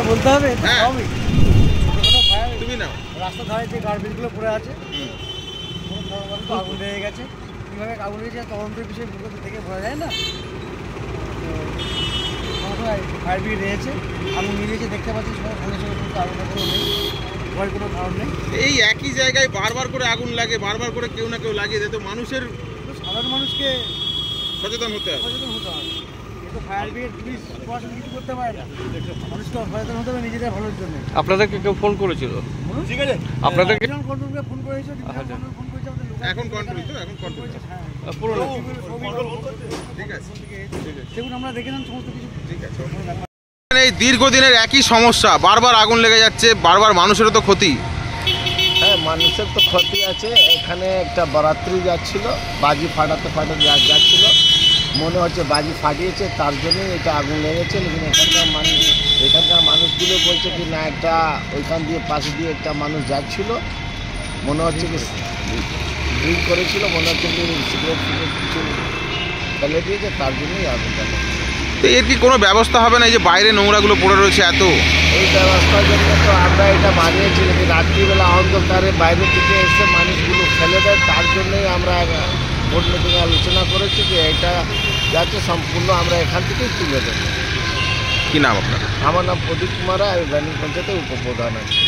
বলতে হবে? তুমি না রাস্তার ধারে যে গার্বেজগুলো পড়ে আছে, আগুন লেগে গেছে। কীভাবে আগুন লেগেছে তদন্তের বিষয়ে দেখে বোঝা যায় না। ফায়ার ব্রিগেড রয়েছে, আগুন নিয়েছে, দেখতে পাচ্ছি সবাই সঙ্গে সঙ্গে আগুনটা কোনো নেই, ভয়ের কোনো কারণ নেই। এই একই জায়গায় বারবার করে আগুন লাগে, বারবার করে কেউ না কেউ লাগিয়ে দেয়, তো মানুষের সাধারণ মানুষকে সচেতন হতে হবে। কিন্তু ফায়ার ব্রিগেড পুলিশ প্রশাসন কিছু করতে পারে না, মানুষকে সচেতন হতে হবে নিজেদের ভালোর জন্য। আপনাদেরকে কেউ ফোন করেছিল? ঠিক আছে, আপনাদেরকে কন্ট্রোলকে ফোন করেছে, ফোন করেছে, এখন কন্ট্রোল তো, এখন কন্ট্রোল ঠিক আছে, দেখুন আমরা দেখেলাম সমস্ত কিছু ঠিক আছে। এই দীর্ঘদিনের একই সমস্যা, বারবার আগুন লেগে যাচ্ছে, বারবার মানুষেরও তো ক্ষতি। হ্যাঁ, মানুষের তো ক্ষতি আছে। এখানে একটা বরাত্রি যাচ্ছিল, বাজি ফাটাতে যাচ্ছিল, মনে হচ্ছে বাজি ফাটিয়েছে, তার জন্যই এটা আগুন লেগেছে। লেকিন এখানকার মানুষগুলো বলছে কি না, একটা ওইখান দিয়ে পাশে দিয়ে একটা মানুষ যাচ্ছিল, মনে হচ্ছে কি ড্রিঙ্ক করেছিল, মনে হচ্ছে কি সিগারেট কিছু ফেলে দিয়েছে, তার জন্যই আগুনটা লেগেছে। তো এর কি কোনো ব্যবস্থা হবে না? এই যে বাইরে নোংরাগুলো পড়ে রয়েছে এত, এই ব্যবস্থার জন্য তো আমরা এটা বানিয়েছি, কিন্তু রাত্রিবেলা অন্ধকারে বাইরে থেকে এসে মানুষগুলো ফেলে দেয়, তার জন্যই আমরা বোর্ড মিটিংয়ে আলোচনা করেছি যে এটা যাতে সম্পূর্ণ আমরা এখান থেকেই তুলে দেবো। কি নাম আপনার? আমার নাম প্রদীপ কুমার, আমি ব্যানিং পঞ্চায়েতের উপপ্রধান আছি।